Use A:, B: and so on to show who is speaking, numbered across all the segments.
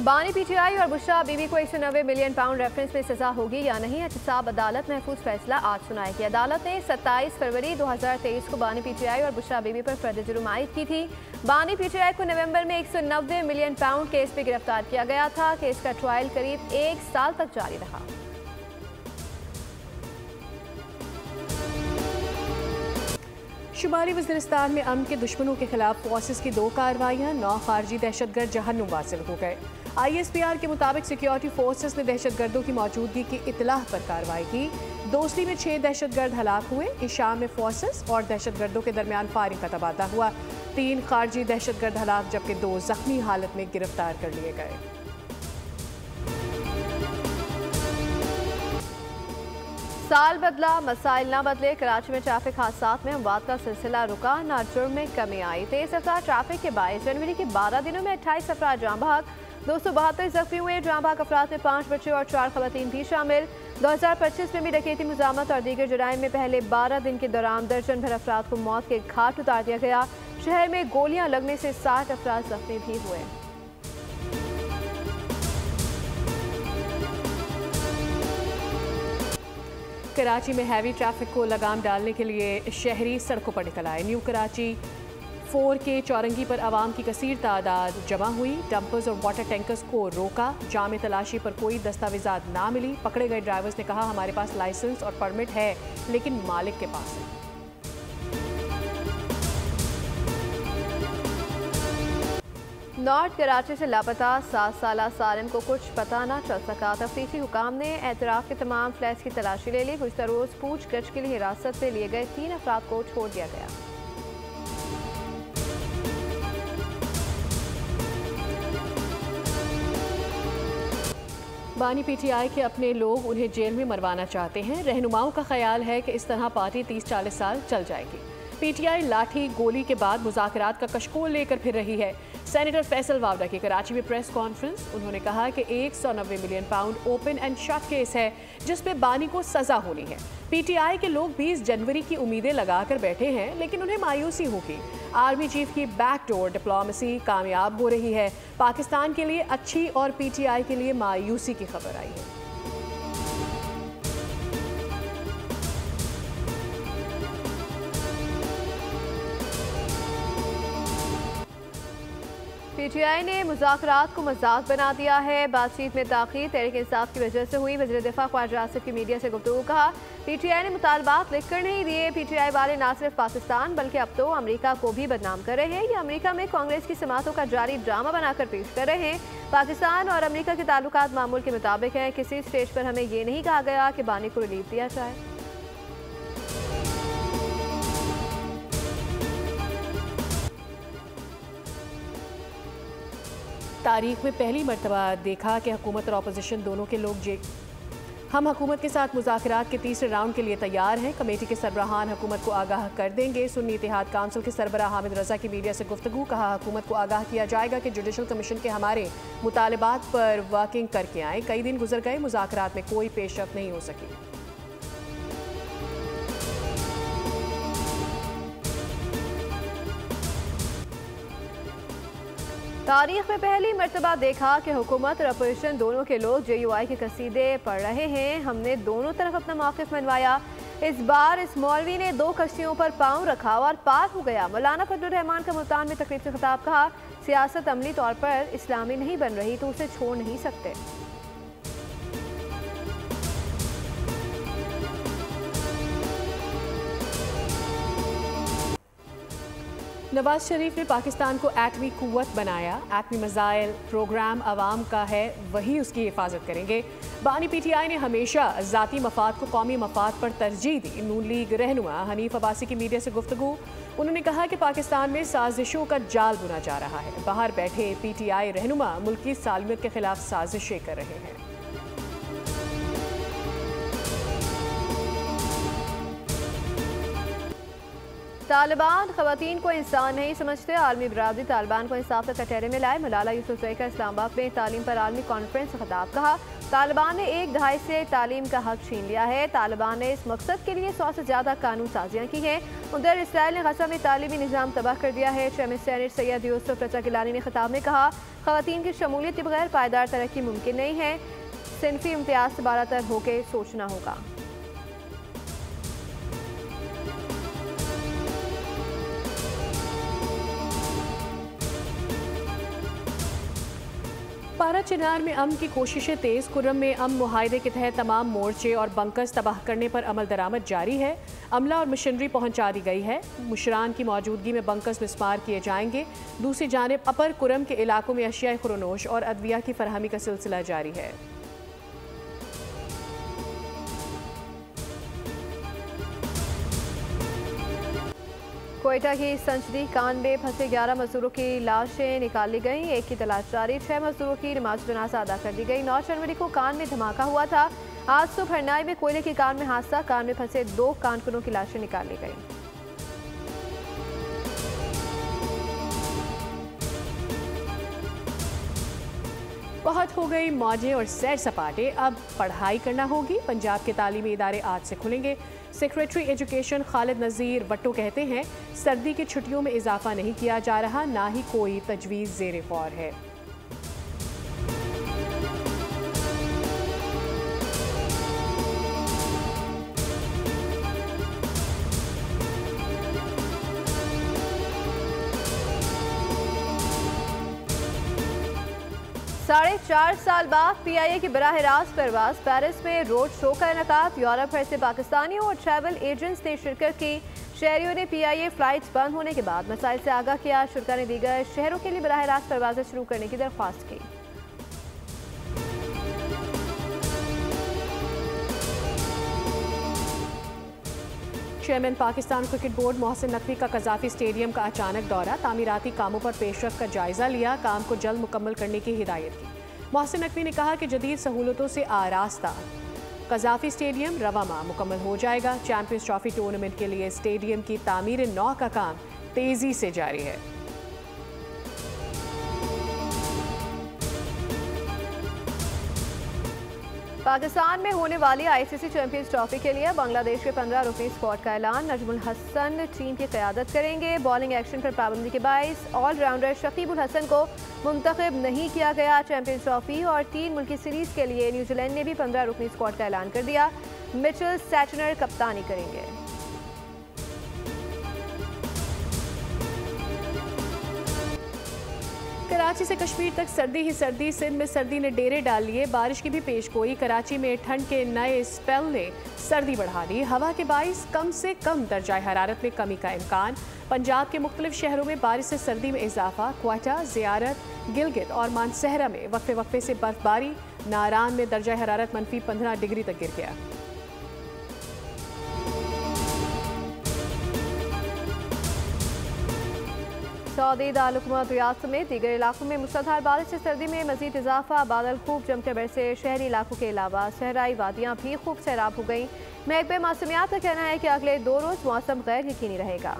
A: बानी पीटीआई और बुशरा बीबी को 190 मिलियन पाउंड रेफरेंस में सजा होगी या नहीं, एहतसाब अदालत महफूज फैसला आज सुनाएगी। अदालत ने 27 फरवरी 2023 को बानी पीटीआई और बुशरा बीबी पर फर्द जुर्म आयद की थी। बानी पीटीआई को नवंबर में 190 मिलियन पाउंड केस में गिरफ्तार किया गया था। केस का ट्रायल करीब 1 साल तक जारी रहा।
B: शुमारी वज़ीरिस्तान में अमन के दुश्मनों के खिलाफ फोर्सेस की 2 कार्रवाइयाँ, 9 खारजी दहशतगर्द जहन्नुम वासिल हो गए। ISPR के मुताबिक सिक्योरिटी फोर्सेस ने दहशतगर्दों की मौजूदगी की इतलाह पर कार्रवाई की। दोस्ती में 6 दहशतगर्द हलाक हुए। इशाम में फोर्सेस और दहशतगर्दों के दरमियान फायरिंग का तबादला हुआ। 3 खारजी दहशतगर्द हलाक जबकि 2 जख्मी हालत में गिरफ्तार कर लिए गए।
A: साल बदला मसाइल ना बदले। कराची में ट्रैफिक हादसात में अमवात का सिलसिला रुका, ना जुर्म में कमी आई। तेज रफ्तार ट्रैफिक के बायस जनवरी के 12 दिनों में 28 अफराद जाँ बहक, 272 जख्मी हुए। जाँ बहक अफराद में 5 बच्चे और 4 खवातीन भी शामिल। 2025 में भी डकैती, मुजामत और दीगर जुराइम में पहले 12 दिन के दौरान दर्जन भर अफराद को मौत के घाट उतार दिया गया। शहर में गोलियां लगने से 60 अफराद जख्मी भी हुए।
B: कराची में हैवी ट्रैफिक को लगाम डालने के लिए शहरी सड़कों पर निकल आए। न्यू कराची 4 के चौरंगी पर आवाम की कसीर तादाद जमा हुई। डंपर्स और वाटर टैंकर्स को रोका। जाम तलाशी पर कोई दस्तावेजात ना मिली। पकड़े गए ड्राइवर्स ने कहा, हमारे पास लाइसेंस और परमिट है लेकिन मालिक के पास है।
A: नॉर्थ कराची से लापता 7 साला सालिम को कुछ पता न चल सका। तफ्तीशी हुकाम ने एतराफ के तमाम फ्लैट्स की तलाशी ले ली। गुज़िश्ता रोज पूछगछ के लिए हिरासत में लिए गए 3 अफराद को छोड़ दिया गया।
B: बानी पीटीआई के अपने लोग उन्हें जेल में मरवाना चाहते हैं। रहनुमाओं का ख्याल है कि इस तरह पार्टी 30-40 साल चल जाएगी। पीटीआई लाठी गोली के बाद मुज़ाकरात का कशकोल लेकर फिर रही है। सेनेटर फैसल वावडा की कराची में प्रेस कॉन्फ्रेंस। उन्होंने कहा कि 190 million pound open and shut case है जिसमें बानी को सजा होनी है। पीटीआई के लोग 20 जनवरी की उम्मीदें लगाकर बैठे हैं लेकिन उन्हें मायूसी होगी। आर्मी चीफ की बैकडोर डिप्लोमेसी कामयाब हो रही है। पाकिस्तान के लिए अच्छी और पीटीआई के लिए मायूसी की खबर आई है।
A: पीटीआई ने मुज़ाकरात को मजाक बना दिया है। बातचीत में ताख़ीर तहरीक इंसाफ की वजह से हुई। वज़ीर दिफा ख्वाजा आसिफ की मीडिया से गुफ्तगू कहा, पीटीआई ने मुतालबात लिख कर नहीं दिए। पीटीआई वाले न सिर्फ पाकिस्तान बल्कि अब तो अमेरिका को भी बदनाम कर रहे हैं। ये अमेरिका में कांग्रेस की समातों का जारी ड्रामा बनाकर पेश कर रहे हैं। पाकिस्तान और अमेरिका के ताल्लुकात मामूल के मुताबिक हैं। किसी स्टेज पर हमें ये नहीं कहा गया कि बानी को रिलीफ दिया जाए।
B: तारीख में पहली मरतबा देखा कि हुकूमत और अपोजिशन दोनों के लोग हम हुकूमत के साथ मुज़ाकरात के तीसरे राउंड के लिए तैयार हैं। कमेटी के सरबराहान हुकूमत को आगाह कर देंगे। सुन्नी इत्तेहाद काउंसिल के सरबराह हामिद रजा की मीडिया से गुफ्तगू। कहा, हुकूमत को आगाह किया जाएगा कि जुडिशल कमीशन के हमारे मुतालबात पर वर्किंग करके आए। कई दिन गुजर गए, मुज़ाकरात में कोई पेशरफ नहीं हो सकी।
A: तारीख में पहली मरतबा देखा कि हुकूमत और अपोजिशन दोनों के लोग JUI के कसीदे पढ़ रहे हैं। हमने दोनों तरफ अपना मौक़िफ़ मनवाया। इस बार इस मौलवी ने 2 कश्तियों पर पाँव रखा और पार हो गया। मौलाना फजलुर रहमान का मुल्तान में तकरीब से खिताब। कहा, सियासत अमली तौर पर इस्लामी नहीं बन रही तो उसे छोड़ नहीं सकते।
B: नवाज शरीफ ने पाकिस्तान को एटमी कुव्वत बनाया। एटमी मिसाइल प्रोग्राम अवाम का है, वही उसकी हिफाजत करेंगे। बानी पीटीआई ने हमेशा ज़ाती मफाद को कौमी मफाद पर तरजीह दी। नून लीग रहनुमा हनीफ अब्बासी की मीडिया से गुफ्तगू। उन्होंने कहा कि पाकिस्तान में साजिशों का जाल बुना जा रहा है। बाहर बैठे पीटीआई रहनुमा मुल्क की सालमियत के खिलाफ साजिशें कर रहे हैं।
A: तालिबान ख़वातीन को इंसान नहीं समझते। आलमी बरादरी तालिबान को इंसाफ तक कटहरे में लाए। मलाला यूसुफ़ज़ई का इस्लामाबाद में तालीम पर आलमी कॉन्फ्रेंस से खिताब। कहा, तालिबान ने एक दहाई से तालीम का हक छीन लिया है। तालिबान ने इस मकसद के लिए 100 से ज़्यादा कानून साजियाँ की हैं। उधर इसराइल ने गज़ा में तालीमी निज़ाम तबाह कर दिया है। चेयरमैन सेनेट सैयद यूसुफ रज़ा गिलानी ने खिताब में कहा, ख़वातीन की शमूलियत के बगैर पायदार तरक्की मुमकिन नहीं है। सिनफी इम्तियाज से बालातर होकर सोचना होगा।
B: पारा चिनार में अमन की कोशिशें तेज। कुर्रम में अमन मुहायदे के तहत तमाम मोर्चे और बंकर्स तबाह करने पर अमल दरामद जारी है। अमला और मशीनरी पहुंचा दी गई है। मुशरान की मौजूदगी में बंकर्स मिस्मार किए जाएंगे। दूसरी जानिब अपर कुर्रम के इलाकों में अशिया खुरनोश और अदविया की फरहमी का सिलसिला जारी है।
A: कोयटा की संचदी कांड में फंसे 11 मजदूरों की लाशें निकाली गईं। एक की तलाश जारी। 6 मजदूरों की नमाज जनाजा अदा कर दी गई। 9 जनवरी को कांड में धमाका हुआ था। आज सुबह हरनाई में कोयले की कांड में हादसा। कांड में फंसे 2 कानकुनों की लाशें निकाली गईं।
B: बहुत हो गई मौजें और सैर सपाटे, अब पढ़ाई करना होगी। पंजाब के तालीमी इदारे आज से खुलेंगे। सेक्रेटरी एजुकेशन खालिद नज़ीर वट्टो कहते हैं, सर्दी की छुट्टियों में इजाफा नहीं किया जा रहा, ना ही कोई तजवीज़ ज़ेरे गौर है।
A: साढ़े 4 साल बाद PIA की बराह रास्त परवाज। पेरिस में रोड शो का इनकाद। यूरोप भर से पाकिस्तानियों और ट्रैवल एजेंट्स ने शिरकत की। शहरियों ने PIA फ्लाइट्स बंद होने के बाद मसाइल से आगाह किया। शुरा ने दीगर शहरों के लिए बराह रास्त परवाजें शुरू करने की दरख्वास्त की।
B: Chairman Pakistan cricket board Mohsin Naqvi का कज़ाफी स्टेडियम का अचानक दौरा। तामीराती कामों पर पेशरफ्त का जायजा लिया। काम को जल्द मुकम्मल करने की हिदायत की। मोहसिन नकवी ने कहा कि जदीद सहूलतों से आरास्ता कज़ाफी स्टेडियम रवा माह मुकम्मल हो जाएगा। चैंपियंस ट्रॉफी टूर्नामेंट के लिए स्टेडियम की तामीर नौ का काम तेजी से जारी है।
A: पाकिस्तान में होने वाली ICC चैंपियंस ट्रॉफी के लिए बांग्लादेश के 15 रुकनी स्क्वाड का ऐलान। नजमुल हसन टीम की क़यादत करेंगे। बॉलिंग एक्शन पर पाबंदी के बाइस ऑलराउंडर शकीबुल हसन को मुंतखब नहीं किया गया। चैंपियंस ट्रॉफी और 3 मुल्की सीरीज के लिए न्यूजीलैंड ने भी 15 रुकनी स्क्वाड का ऐलान कर दिया। मिचेल सैटनर कप्तानी करेंगे।
B: कराची से कश्मीर तक सर्दी ही सर्दी। सिंध में सर्दी ने डेरे डाल लिए। बारिश की भी पेशगोई। कराची में ठंड के नए स्पेल ने सर्दी बढ़ा दी। हवा के बाइस कम से कम दर्जा हरारत में कमी का इम्कान। पंजाब के मुख्तलिफ शहरों में बारिश से सर्दी में इजाफा। क्वेटा, ज़ियारत, गिलगित और मानसहरा में वक्फे वक्फे से बर्फबारी। नारान में दर्जा हरारत -15 डिग्री तक गिर गया।
A: सऊदी दारुल-हुकूमत रियाद समेत दीगर इलाकों में मूसलाधार बारिश से सर्दी में मजीद इजाफा। बादल खूब जमकर बरसे। शहरी इलाकों के अलावा सहराई वादियाँ भी खूब सैराब हो गईं। महकमे मौसमियात का कहना है कि अगले 2 रोज़ मौसम गैर यकीनी रहेगा।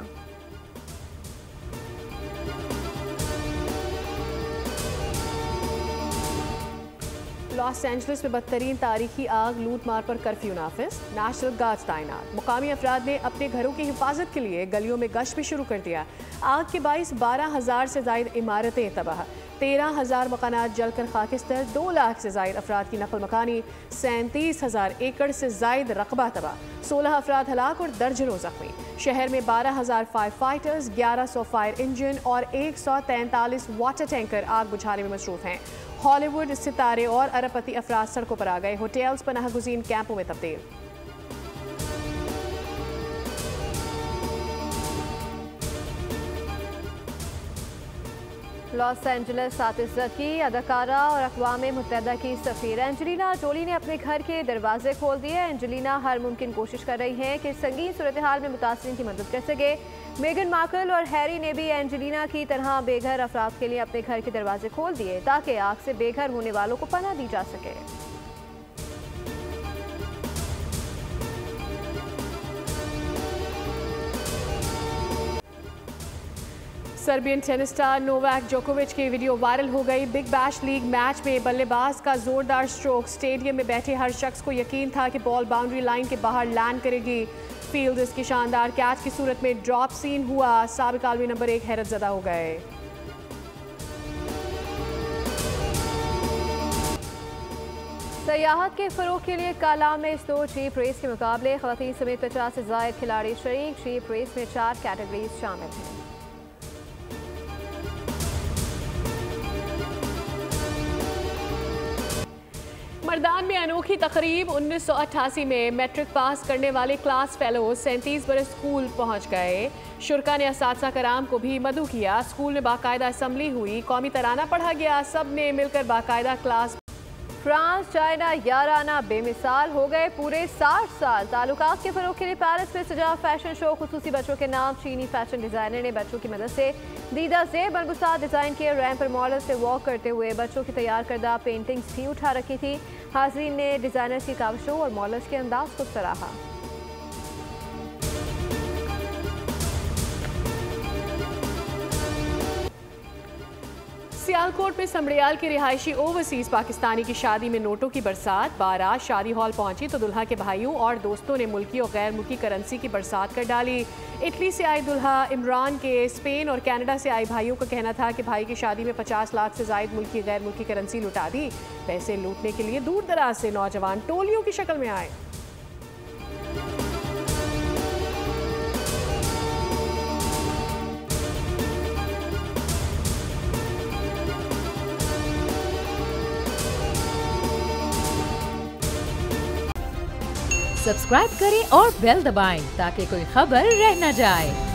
B: लॉस एंजलिस में बदतरीन तारीखी आग, लूट मार पर कर्फ्यू नाफिज। नेशनल गार्ड्स तैनात। मुकामी अफराद ने अपने घरों की हिफाजत के लिए गलियों में गश्त भी शुरू कर दिया। आग के बाइस 12,000 से ज्यादा इमारतें तबाह। 13,000 मकानात जलकर खाकिस्तर। 2 लाख से ज्यादा अफराद की नकल मकानी। 37,000 एकड़ से ज्यादा रकबा तबाह। 16 अफराद हलाक और दर्जनों जख्मी। शहर में 12,000 फायर फाइटर्स, 1100 फायर इंजन और 143 वाटर टैंकर आग बुझाने में मसरूफ हैं। हॉलीवुड सितारे और अरबपति अफराद सड़कों पर आ गए। होटल्स पनाह गुज़ीन कैंपों में तब्दील।
A: लॉस एंजलिस आतिशज़द की अदाकारा और अक़वाम मुत्तहिदा की सफ़ीर एंजेलिना जोली ने अपने घर के दरवाजे खोल दिए। एंजेलिना हर मुमकिन कोशिश कर रही हैं कि संगीन सूरत हाल में मुतासरीन की मदद कर सके। मेगन मार्कल और हैरी ने भी एंजेलिना की तरह बेघर अफराद के लिए अपने घर के दरवाजे खोल दिए ताकि आग से बेघर होने वालों को पनाह दी जा सके।
B: सर्बियन टेनिस स्टार नोवाक जोकोविच की वीडियो वायरल हो गई। बिग बैश लीग मैच में बल्लेबाज का जोरदार स्ट्रोक। स्टेडियम में बैठे हर शख्स को यकीन था कि बॉल बाउंड्री लाइन के बाहर लैंड करेगी। फील्डर्स की शानदार कैच की सूरत में ड्रॉप सीन हुआ। साबिक आलमी नंबर 1 हैरत ज़दा हो गए।
A: सयाहत के फ़रोग़ के लिए कालाम में इस 2 जीप रेस के मुकाबले ख़वातीन समेत 50 से ज़ायद खिलाड़ी शरीक। जीप रेस में 4 कैटेगरीज शामिल हैं।
B: मर्दान में अनोखी तकरीब। 1988 में मैट्रिक पास करने वाले क्लास फेलो 37 बरस स्कूल पहुंच गए। शुरका ने असातिज़ा कराम को भी मदऊ किया। स्कूल में बाकायदा असम्बली हुई, कौमी तराना पढ़ा गया। सब ने मिलकर बाकायदा क्लास।
A: फ्रांस चाइना याराना बेमिसाल हो गए पूरे 60 साल। ताल्लुकात के फ़रोग़ के लिए पेरिस में सजा फैशन शो। खुसूसी बच्चों के नाम चीनी फैशन डिज़ाइनर ने बच्चों की मदद से दीदा से बरगुसात डिज़ाइन किए। रैंप पर मॉडल से वॉक करते हुए बच्चों की तैयार करदा पेंटिंग्स भी उठा रखी थी। हाज़रीन ने डिज़ाइनर्स की काविशों और मॉडल्स के अंदाज को सराहा।
B: सियालकोट में समड़ियाल के रिहायशी ओवरसीज पाकिस्तानी की शादी में नोटों की बरसात। बारात शादी हॉल पहुंची तो दुल्हा के भाइयों और दोस्तों ने मुल्की और गैर मुल्की करेंसी की बरसात कर डाली। इटली से आए दुल्हा इमरान के स्पेन और कनाडा से आए भाइयों का कहना था कि भाई की शादी में 50 लाख से जायद मुल्की गैर मुल्की करेंसी लुटा दी। पैसे लूटने के लिए दूर दराज से नौजवान टोलियों की शक्ल में आए।
C: सब्सक्राइब करें और बेल दबाएं ताकि कोई खबर रह न जाए।